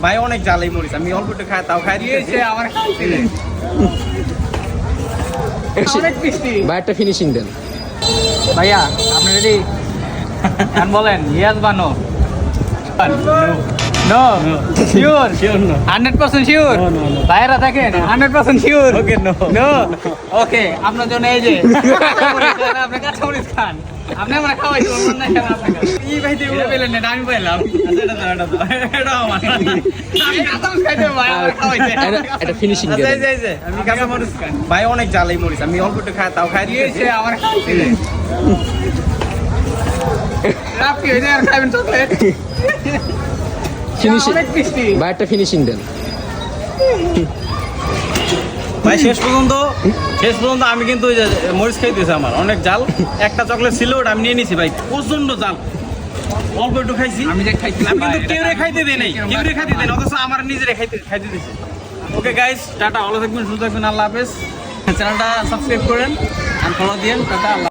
ভাই অনেক জ্বালাই মরিস, আমি অল্প একটু খাই তাও খাই দিয়েছে আমার অনেক মিষ্টি। ভাই একটা ফিনিশিং দেন। ভাইয়া আপনি রেডি? গান বলেন ইয়েস বা নো? No sure? 100% শিওর? ভাইরা দেখেন 100% শিওর? ওকে নো নো ওকে, আপনার জন্য এই যে আপনি কাঁচামরিচ খান, আপনি আমরা খাওয়াইছি মন না কেন আপনাকে? এই ভাই তুই এটা পেলেন না, আমি পাইলাম। এটা আমার আমি কাঁচামরিচ খাইতে ভাই আমরা খাওয়াইছি। একটা ফিনিশিং আচ্ছা, দেন। এই যে আমি কাঁচা মরিচ খাই। ভাই অনেক জ্বালাই মরিস, আমি অল্প একটু খাই তাও খাই দিয়েছে দিয়েছে আমার খাইতে। আপনি ওই যে আর খাবেন চকলেট? ফিনিশিং অনেক মিষ্টি। ভাই একটা ফিনিশিং দেন। ভাই শেষ পর্যন্ত আমি কিন্তু ওই যে মরিচ খাইতেছি, আমার অনেক জাল। একটা চকলেট ছিল ওটা আমি নিয়ে নিছি ভাই, প্রচন্ড জাল। অল্প একটু খাইছি আমি যে খাইছিলাম আমি কিন্তু কেউরে খাইতে দেই নাই, কেউরে খাইতে দেই না, অথচ আমার নিজেরে খাইতে দিছে। ওকে গাইস, টাটা, ভালো থাকবেন, সুস্থ থাকবেন, আল্লাহ হাফেজ। চ্যানেলটা সাবস্ক্রাইব করেন আর ফলো দিয়েন। টাটা।